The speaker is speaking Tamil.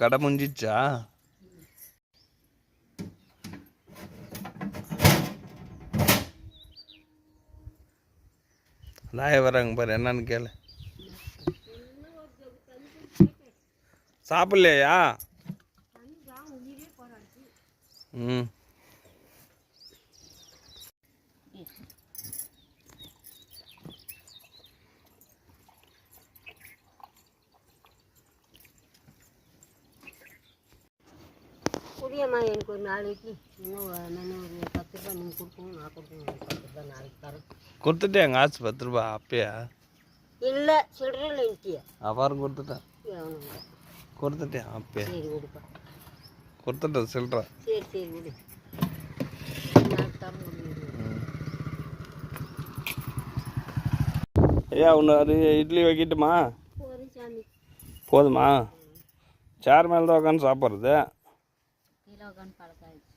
கடை முடிஞ்சிச்சா? நாய வராங்க பாரு, என்னன்னு கேளு. சாப்பிடலையா? ம். புரியம்மா, எனக்கு ஒரு நாளைக்கு இன்னும் ஒரு 10 ரூபா நீங்கள் கொடுக்கணும், நான் கொடுக்கணும். 10 ரூபா நாளைக்கு தரேன். கொடுத்துட்டேன் காசு 10 ரூபா அப்பயா? இல்லை சில்லற இல்லைன்ட்டியா? அவ்வாறு கொடுத்துட்டேன். கொடுத்துட்டேன் அப்பயா? சரி கொடுப்பா. கொடுத்துட்டேன் சில்லற. சரி சரி விடு. நாளைக்கு தர முடியும். ஐயா ஒன்று அது இட்லி வைக்கட்டுமா? போதும் சாமி. போதுமா? சேர் மேலே தான் உட்காந்து சாப்பிட்றது. கீழே உட்காந்து பழக்காயிடுச்சு.